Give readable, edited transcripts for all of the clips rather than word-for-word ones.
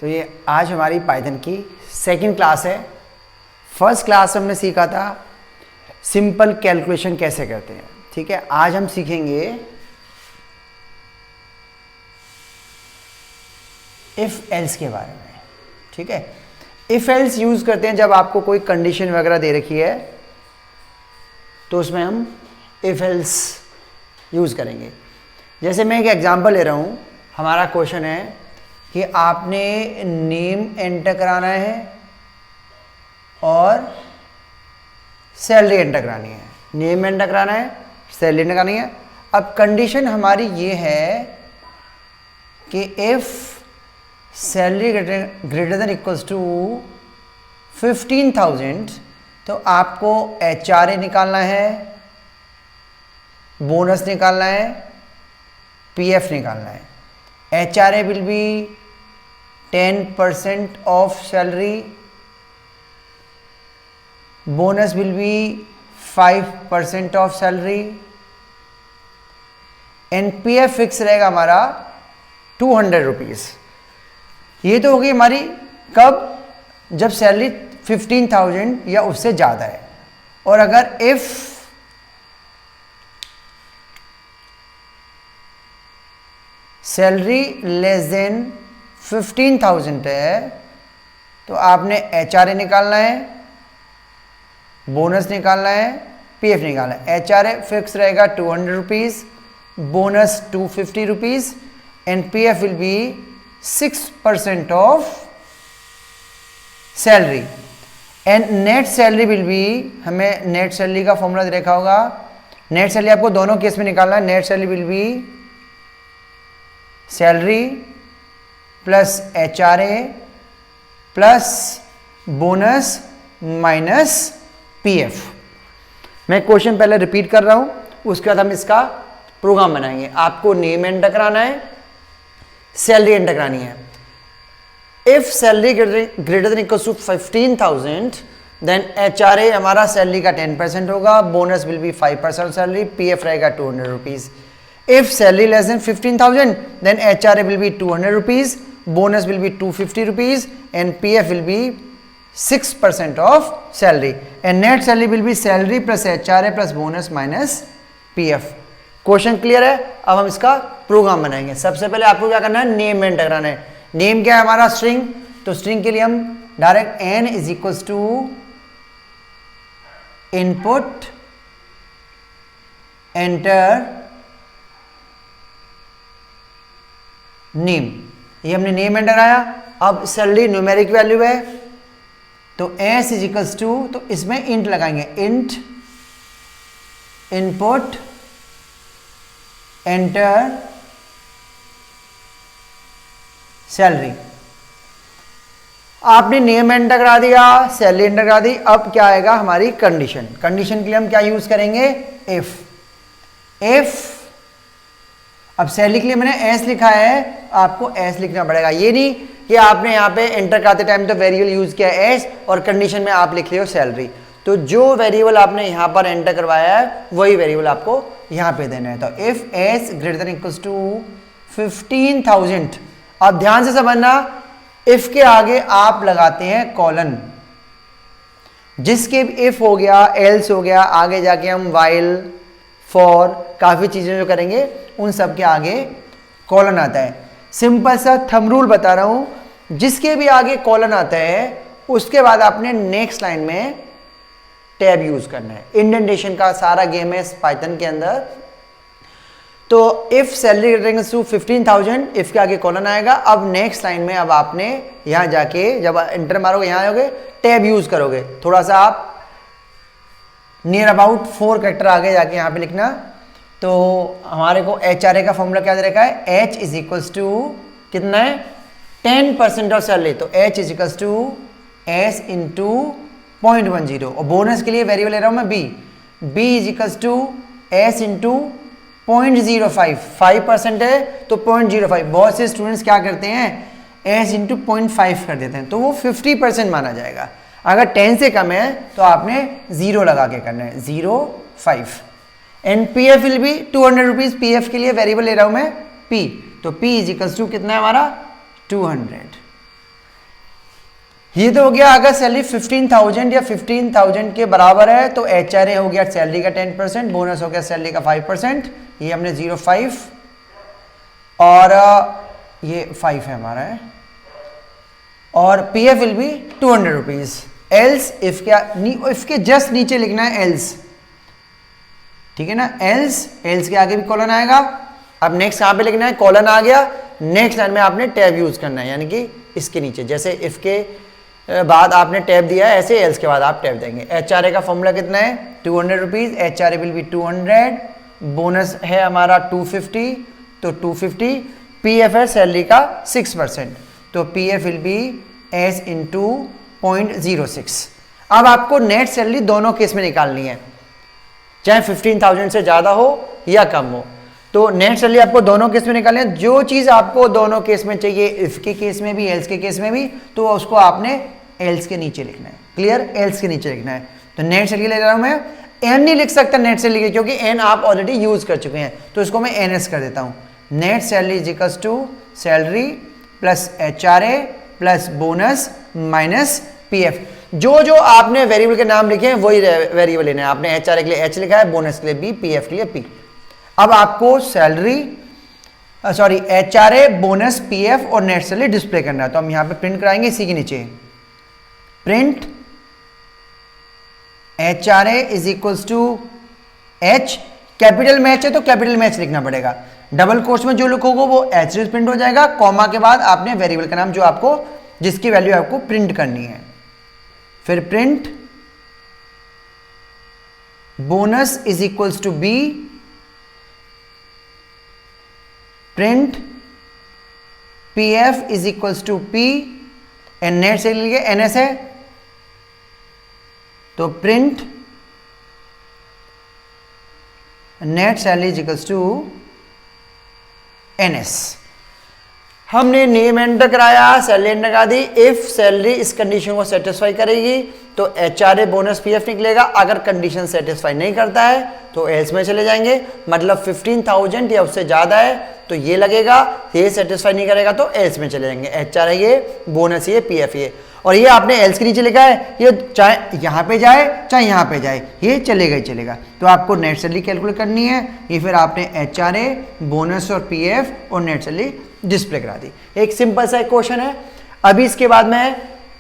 तो ये आज हमारी पाइथन की सेकंड क्लास है। फर्स्ट क्लास में हमने सीखा था सिंपल कैलकुलेशन कैसे करते हैं। ठीक है, आज हम सीखेंगे इफ एल्स के बारे में। ठीक है, इफ एल्स यूज करते हैं जब आपको कोई कंडीशन वगैरह दे रखी है तो उसमें हम इफ एल्स यूज करेंगे। जैसे मैं एक एग्जांपल ले रहा हूं, हमारा क्वेश्चन है कि आपने नेम एंटर कराना है और सैलरी एंटर करानी है। नेम एंटर कराना है, सैलरी एंटर करानी है। अब कंडीशन हमारी ये है कि if salary greater than equals to 15,000 तो आपको HRA निकालना है, बोनस निकालना है, PF निकालना है। HRA will be 10% of salary, bonus will be 5% of salary and PF fix रहेगा हमारा 200 रुपीज। ये तो होगी हमारी कब, जब सैलरी 15,000 या उससे ज्यादा है। और अगर इफ सैलरी लेस देन 15,000 है तो आपने HRA निकालना है, बोनस निकालना है, PF निकालना है। HRA फिक्स रहेगा 200 rupees, bonus 250 rupees and PF will be 6% of salary and net salary will be, हमें नेट सैलरी का फॉर्मूला दे रखा होगा। नेट सैलरी आपको दोनों केस में निकालना है। Net salary will be salary plus HRA plus bonus minus PF। मैं क्वेश्चन पहले रिपीट कर रहा हूं, उसके बाद हम इसका प्रोग्राम बनाएंगे। आपको नेम एंटर कराना है, सैलरी एंटर करानी है। If salary greater than equals to 15,000 then HRA हमारा सैलरी का 10% होगा, bonus will be 5% salary, PF रहेगा 200 rupees. If salary less than 15,000 then HRA will be 200 rupees, bonus will be 250 rupees and PF will be 6% of salary and net salary will be salary plus HRA plus bonus minus PF। Question clear है? अब हम इसका programme बनाएंगे। सबसे पहले आपको क्या करना है, नेम एंटर कराना है। नेम क्या है हमारा, स्ट्रिंग। तो स्ट्रिंग के लिए हम direct n is equals to input enter name, ये हमने नेम एंटर आया। अब सैलरी न्यूमेरिक वैल्यू है तो s इज इक्वल्स टू, तो इसमें इंट लगाएंगे, इंट इनपुट एंटर सैलरी। आपने नेम एंटर करा दिया, सैलरी एंटर करा दी। अब क्या आएगा हमारी कंडीशन। कंडीशन के लिए हम क्या यूज करेंगे, इफ अब सैलरी के लिए मैंने S लिखा है, आपको S लिखना पड़ेगा। ये नहीं कि आपने यहाँ पे एंटर कराते टाइम तो वेरिएबल यूज किया S और कंडीशन में आप लिख रहे हो सैलरी। तो जो वेरिएबल आपने यहाँ पर एंटर करवाया है वही वेरिएबल आपको यहाँ पे देना है। तो if S greater than equals to 15,000, अब ध्यान से समझना, इफ के आगे आप लगाते हैं कॉलन। जिसके इफ हो गया, एल्स हो गया, आगे जाके हम व्हाइल, फॉर, काफी चीजें जो करेंगे उन सब के आगे कॉलन आता है। सिंपल सा थंब रूल बता रहा हूं, जिसके भी आगे कॉलन आता है उसके बाद आपने नेक्स्ट लाइन में टैब यूज करना है। इंडेंटेशन का सारा गेम है पाइथन के अंदर। तो if salary greater to 15,000, if के आगे कॉलन आएगा। अब नेक्स्ट लाइन में अब आपने यहां जाके जब एंटर मारोगे, यहां आओगे, टैब यूज करोगे। थोड़ा सा आप नियर अबाउट 4 कैरेक्टर आगे जाके यहां पे लिखना। तो हमारे को HRA का फॉर्मूला क्या दे रखा है, H इज इक्वल्स टू कितना है, 10% ऑफ सैलरी। तो H is equals to S into 0.10 और बोनस के लिए वेरिएबल ले रहा हूं मैं B is equals to S into 0.05, 5% है तो 0.05। बहुत से स्टूडेंट्स क्या करते हैं, S इंटू 0.5 कर देते हैं तो वो 50% माना जाएगा। अगर 10 से कम है तो आपने 0 लगा के करना है, 0.5 and PF will be 200 rupees. PF के लिए वेरिएबल ले रहा हूं मैं P, तो P इज इक्वल्स टू कितना है हमारा 200। ये तो हो गया अगर सैलरी 15,000 या 15,000 के बराबर है तो HRA हो गया सैलरी का 10%, बोनस हो गया सैलरी का 5%, ये हमने 0.5 और ये 5 है हमारा है, और PF will be 200 rupees. Else if के जस्ट नीचे लिखना है एल्स, ठीक है ना, एल्स के आगे भी कॉलन आएगा। अब नेक्स्ट कहां पे लिखना है, कॉलन आ गया, नेक्स्ट लाइन में आपने टैब यूज करना है, यानी कि इसके नीचे, जैसे इफ के बाद आपने टैब दिया है ऐसे एल्स के बाद आप टैब देंगे। HRA का फॉर्मूला कितना है 200 rupees, HRA will be 200, bonus है हमारा 250, तो 250, PF है सैलरी का 6%, तो PF will be S into 0.06। अब आपको नेट सैलरी दोनों केस में निकालनी है, चाहे 15,000 से ज्यादा हो या कम हो, तो नेट सैलरी आपको दोनों केस में निकालनी है। जो चीज आपको दोनों केस में चाहिए, इफ के केस में भी एल्स के केस में भी, तो उसको आपने एल्स के नीचे लिखना है। क्लियर, एल्स के नीचे लिखना है। तो नेट सैलरी ले रहा हूं मैं, एन नहीं लिख सकता नेट सैलरी क्योंकि एन आप ऑलरेडी यूज कर चुके हैं, तो इसको मैं एनएस कर देता हूं। Net salary is equals to salary plus HRA plus bonus minus PF। जो जो आपने वेरिएबल के नाम लिखे हैं वही वेरिएबल लेना है। आपने HRA के लिए H लिखा है, बोनस के लिए B, PF के लिए P। अब आपको सैलरी HRA, बोनस, PF और नेट सैलरी डिस्प्ले करना है, तो हम यहां पे प्रिंट कराएंगे इसी के नीचे, print HRA is equals to H, capital match है तो कैपिटल मैच लिखना पड़ेगा, डबल कोट्स में जो लिखोगे वो H प्रिंट हो जाएगा, कॉमा के बाद आपने वेरिएबल का नाम जो आपको जिसकी वैल्यू आपको प्रिंट करनी है, फिर print bonus is equals to B, print PF is equals to P, and net से लिए NS है तो print net salary is equals to NS। हमने नेम एंटर कराया, सैलरी एंटर करा दी। इफ सैलरी इस कंडीशन को सेटिस्फाई करेगी तो HRA, बोनस, PF निकलेगा। अगर कंडीशन सेटिस्फाई नहीं करता है तो एल्स में चले जाएंगे, मतलब 15,000 या उससे ज्यादा है तो ये लगेगा, ये सेटिस्फाई नहीं करेगा तो एल्स में चले जाएंगे। HRA ये, बोनस ये, PF ये, और ये आपने एल्स के नीचे लिखा है, ये चाहे यहां पे जाए चाहे यहां पे जाए, ये चलेगा ही चलेगा। तो आपको नेट सैलरी कैलकुलेट करनी है, ये फिर आपने HRA, बोनस और PF और नेट सैलरी डिस्प्ले करा दी। एक सिंपल सा क्वेश्चन है। अभी इसके बाद मैं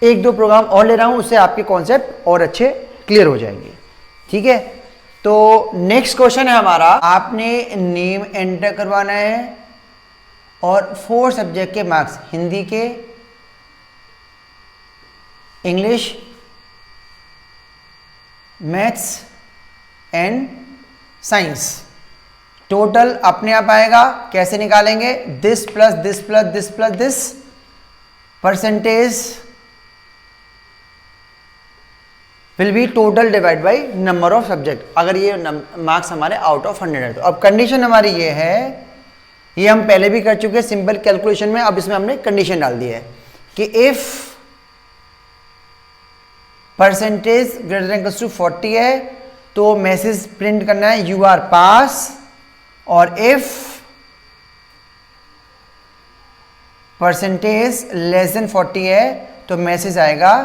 एक दो प्रोग्राम और ले रहा हूं, उससे आपके कॉन्सेप्ट और अच्छे क्लियर हो जाएंगे, ठीक है। तो नेक्स्ट क्वेश्चन है हमारा, आपने नेम एंटर करवाना है और 4 सब्जेक्ट के मार्क्स, हिंदी के, English, maths and science, total अपने आप आएगा। कैसे निकालेंगे, this plus this plus this plus this, percentage will be total divide by number of subject, अगर ये मार्क्स हमारे आउट ऑफ 100 है तो। अब कंडीशन हमारी ये है, ये हम पहले भी कर चुके हैं सिंपल कैलकुलेशन में, अब इसमें हमने कंडीशन डाल दी है कि if percentage greater than equals to 40 है तो मैसेज प्रिंट करना है यू आर पास, और इफ परसेंटेज लेस देन 40 है तो मैसेज आएगा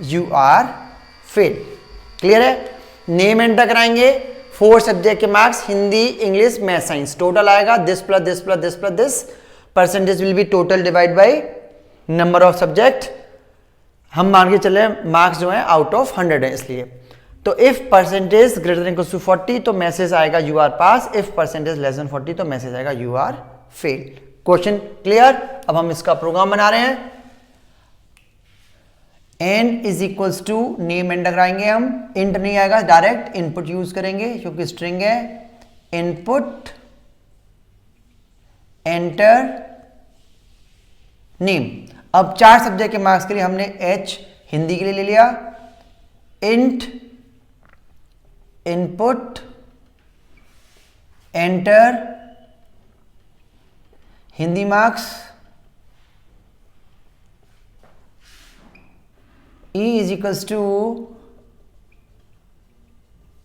यू आर फेल। क्लियर है। नेम एंटर कराएंगे, 4 सब्जेक्ट के marks, Hindi, English, math, science, total आएगा this plus this plus this plus this, percentage will be total divide by number of subject. हम मान के चले मार्क्स जो है आउट ऑफ 100 है इसलिए, तो if percentage greater than equals to 40 तो मैसेज आएगा you are pass, if percentage less than 40 तो मैसेज आएगा you are fail. Question clear. अब हम इसका प्रोग्राम बना रहे हैं। n is equals to, name enter कराएंगे हम, इंट नहीं आएगा, डायरेक्ट इनपुट यूज करेंगे क्योंकि स्ट्रिंग है, इनपुट एंटर नेम। अब 4 सब्जेक्ट के मार्क्स के लिए हमने H हिंदी के लिए ले लिया, int input enter Hindi marks, E is equals to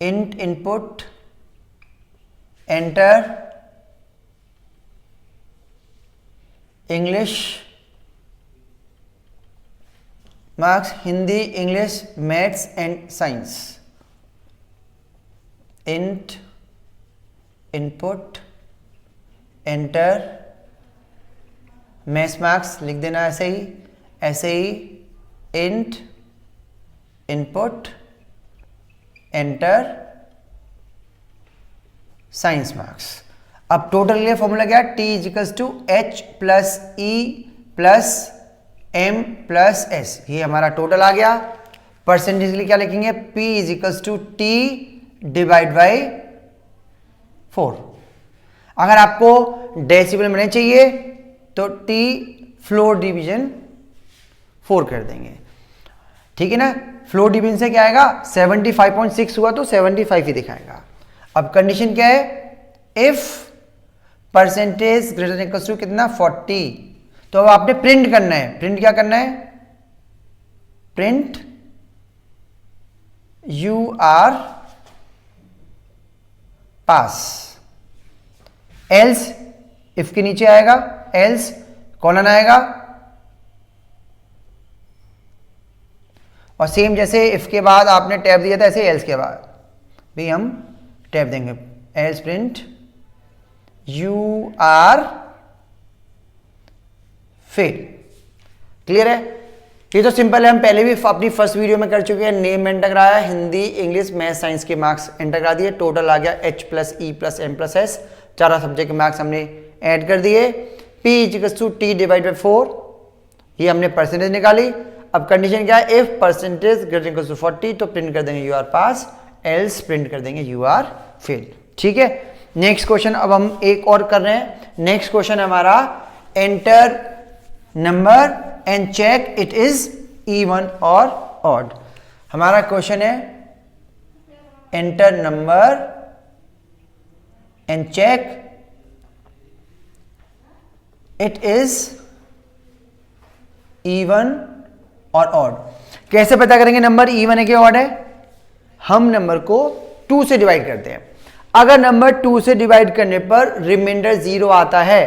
int input enter English marks Hindi, English, maths and science. Int input enter maths marks लिख देना ऐसे ही int input enter science marks. अब टोटल के लिए फॉर्मूला क्या है, T equals to H plus E plus M plus S, ये हमारा टोटल आ गया। परसेंटेज के लिए क्या लिखेंगे, P equals to T divide by 4। अगर आपको डेसिबल में चाहिए तो टी फ्लोर डिवीजन 4 कर देंगे, ठीक है ना। फ्लोर डिवीजन से क्या आएगा, 75.6 हुआ तो 75 ही दिखाएगा। अब कंडीशन क्या है, if percentage greater than equals to कितना 40, तो अब आपने प्रिंट करना है। प्रिंट क्या करना है, print you are pass. Else if के नीचे आएगा, एल्स कॉलन आएगा, और सेम जैसे इफ के बाद आपने टैब दिया था ऐसे एल्स के बाद भी हम टैब देंगे। Else print you are fail. Clear है, ये तो सिंपल है, हम पहले भी अपनी फर्स्ट वीडियो में कर चुके हैं। नेम एंटर कराया, हिंदी, इंग्लिश, मैथ, साइंस के मार्क्स एंटर करा दिए, टोटल आ गया H plus E plus M plus S, चारों सब्जेक्ट के मार्क्स हमने ऐड कर दिए। P equals to T divide by 4, ये हमने परसेंटेज निकाली। अब कंडीशन क्या है, if percentage greater equals to 40 तो प्रिंट कर देंगे you are pass, else print कर देंगे यू आर फेल। ठीक है, नेक्स्ट क्वेश्चन अब हम एक और कर रहे हैं। नेक्स्ट क्वेश्चन हमारा enter number and check it is even और ऑड। हमारा क्वेश्चन है enter number and check it is even और ऑड। कैसे पता करेंगे नंबर इवन है कि ऑड है, हम नंबर को 2 से डिवाइड करते हैं। अगर नंबर 2 से डिवाइड करने पर रिमाइंडर 0 आता है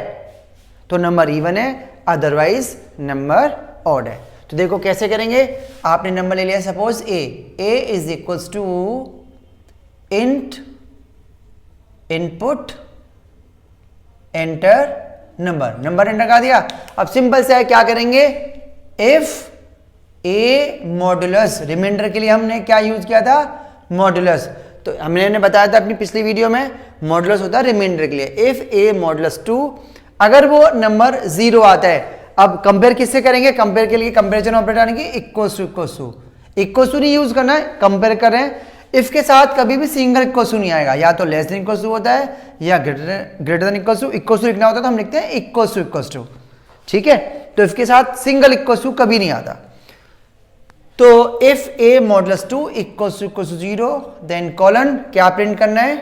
तो नंबर इवन है, अदरवाइज नंबर ऑड है। तो देखो कैसे करेंगे, आपने नंबर ले लिया suppose A is equals to int input enter number enter कर दिया। अब सिंपल से है, क्या करेंगे, इफ ए मॉडुलस, रिमाइंडर के लिए हमने क्या यूज किया था, मॉडुलस। तो हमने बताया था अपनी पिछली वीडियो में, मॉडुलस होता है रिमाइंडर के लिए। इफ ए मॉडुलस 2, अगर वो नंबर 0 आता है, अब कंपेयर किससे करेंगे, कंपेयर के लिए कंपेरिजन ऑपरेटर आने की इक्वल्स टू नहीं यूज करना है, कंपेयर कर रहे हैं। इफ के साथ कभी भी सिंगल इक्वल्स टू नहीं आएगा, या तो लेस देन इक्वल्स टू होता है या ग्रेटर देन इक्वल्स टू लिखना होता है तो हम लिखते हैं इक्वल्स टू। ठीक है, तो इफ के साथ सिंगल इक्वल्स टू कभी नहीं आता। तो if A modulus 2 equals to 0 then colon क्या प्रिंट करना है,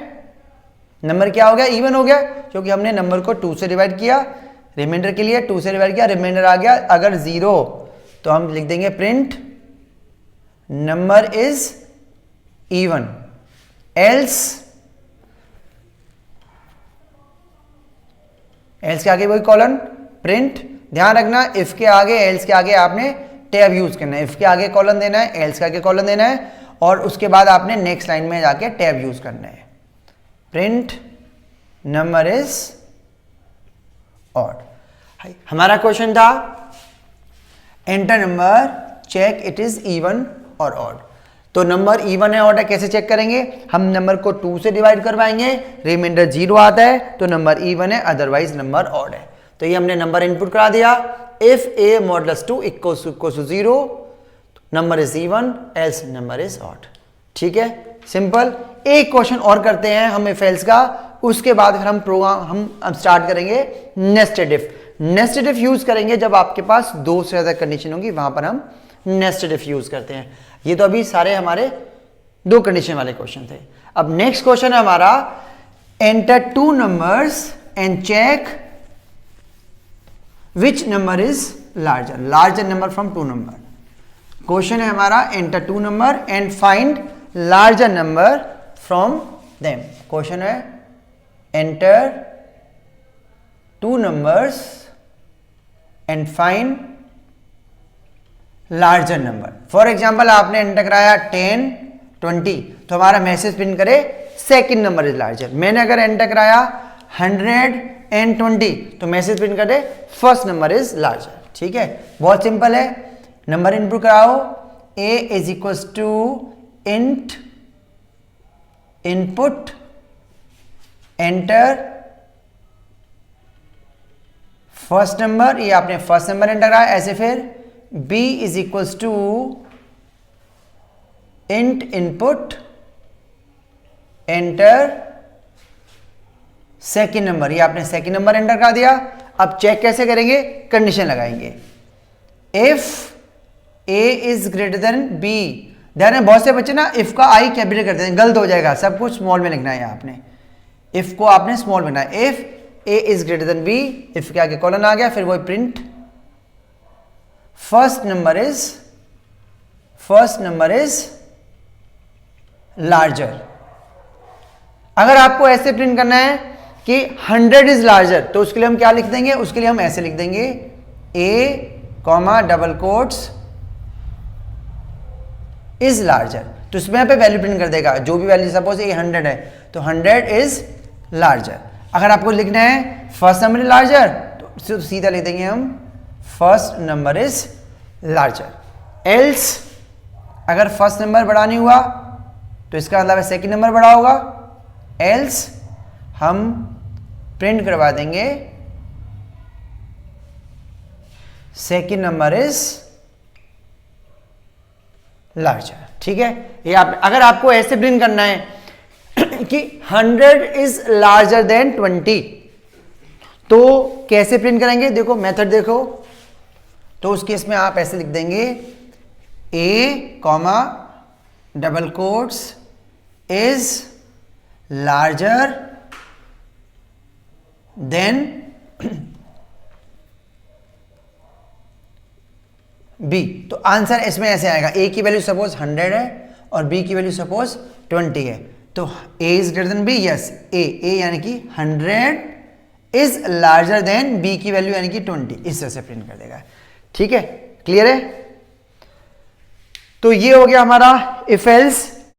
नंबर क्या हो गया, इवन हो गया, क्योंकि हमने नंबर को 2 से डिवाइड किया। रिमाइंडर के लिए 2 से डिवाइड किया, रिमाइंडर आ गया। अगर 0 तो हम लिख देंगे print number is even, else के आगे वही कॉलन प्रिंट। ध्यान रखना, इफ के आगे एल्स के आगे आपने टैब यूज करना है। इफ के आगे कॉलन देना है, एल्स के आगे कॉलन देना है, और उसके बाद आपने नेक्स्ट लाइन में जाके टैब यूज करना है। Print number is odd. हमारा क्वेश्चन था enter number check it is even और ऑड। तो नंबर इवन है ऑड है, कैसे चेक करेंगे, हम नंबर को 2 से डिवाइड करवाएंगे, रिमाइंडर 0 आता है तो नंबर इवन है, अदरवाइज नंबर ऑड है। तो ये हमने नंबर इनपुट करा दिया। If A modulus 2 equals to 0 number is even, else number is odd. ठीक है, सिंपल। एक क्वेश्चन और करते हैं हम इफ एल्स का, उसके बाद फिर हम प्रोग्राम हम स्टार्ट करेंगे nested if. Nested if use करेंगे जब आपके पास 2 से ज्यादा कंडीशन होगी, वहां पर हम नेस्टेड इफ यूज करते हैं। ये तो अभी सारे हमारे 2 कंडीशन वाले क्वेश्चन थे। अब नेक्स्ट क्वेश्चन है हमारा enter 2 numbers and check which number is larger number from 2 number. Question है हमारा enter 2 number and find larger number from them. Question है enter 2 numbers and find larger number. For example आपने enter कराया 10, 20, तो हमारा message print करे second number is larger. मैंने अगर एंटर कराया 120 तो मैसेज प्रिंट कर दे फर्स्ट नंबर इज लार्जर। ठीक है, बहुत सिंपल है। नंबर इनपुट कराओ, a is equal to int input enter first number, ये आपने फर्स्ट नंबर एंटर कराया। ऐसे फिर b is equal to int input enter second number, ये आपने सेकेंड नंबर एंटर कर दिया। अब चेक कैसे करेंगे, कंडीशन लगाएंगे। If a is greater than b, ध्यान है बहुत से बच्चे ना इफ का आई कैपिटल करते हैं, गलत हो जाएगा, सब कुछ स्मॉल में लिखना है आपने। इफ को आपने स्मॉल में लिखना है। If a is greater than b, if के आगे कॉलन आ गया, फिर वो print first number is larger. अगर आपको ऐसे प्रिंट करना है कि 100 इज लार्जर, तो उसके लिए हम क्या लिख देंगे, उसके लिए हम ऐसे लिख देंगे a, double quotes is larger. तो इसमें यहाँ पे वैल्यू प्रिंट कर देगा, जो भी वैल्यू, सपोज ये 100 है तो 100 इज लार्जर। अगर आपको लिखना है फर्स्ट नंबर इज लार्जर, तो सीधा लिख देंगे हम first number is larger. Else अगर फर्स्ट नंबर बड़ा नहीं हुआ तो इसका मतलब है सेकंड नंबर बड़ा होगा। एल्स हम प्रिंट करवा देंगे सेकंड नंबर इज लार्जर। ठीक है, ये आप अगर आपको ऐसे प्रिंट करना है कि 100 इज लार्जर देन 20, तो कैसे प्रिंट करेंगे, देखो मेथड देखो। तो उस केस में आप ऐसे लिख देंगे a, double quotes is larger than b। तो आंसर इसमें ऐसे आएगा, a की वैल्यू सपोज 100 है और b की वैल्यू सपोज 20 है, तो a is greater than b, yes a यानी कि 100 इज लार्जर देन b की वैल्यू यानी कि 20, इस तरह से प्रिंट कर देगा। ठीक है, क्लियर है। तो ये हो गया हमारा इफ एल्स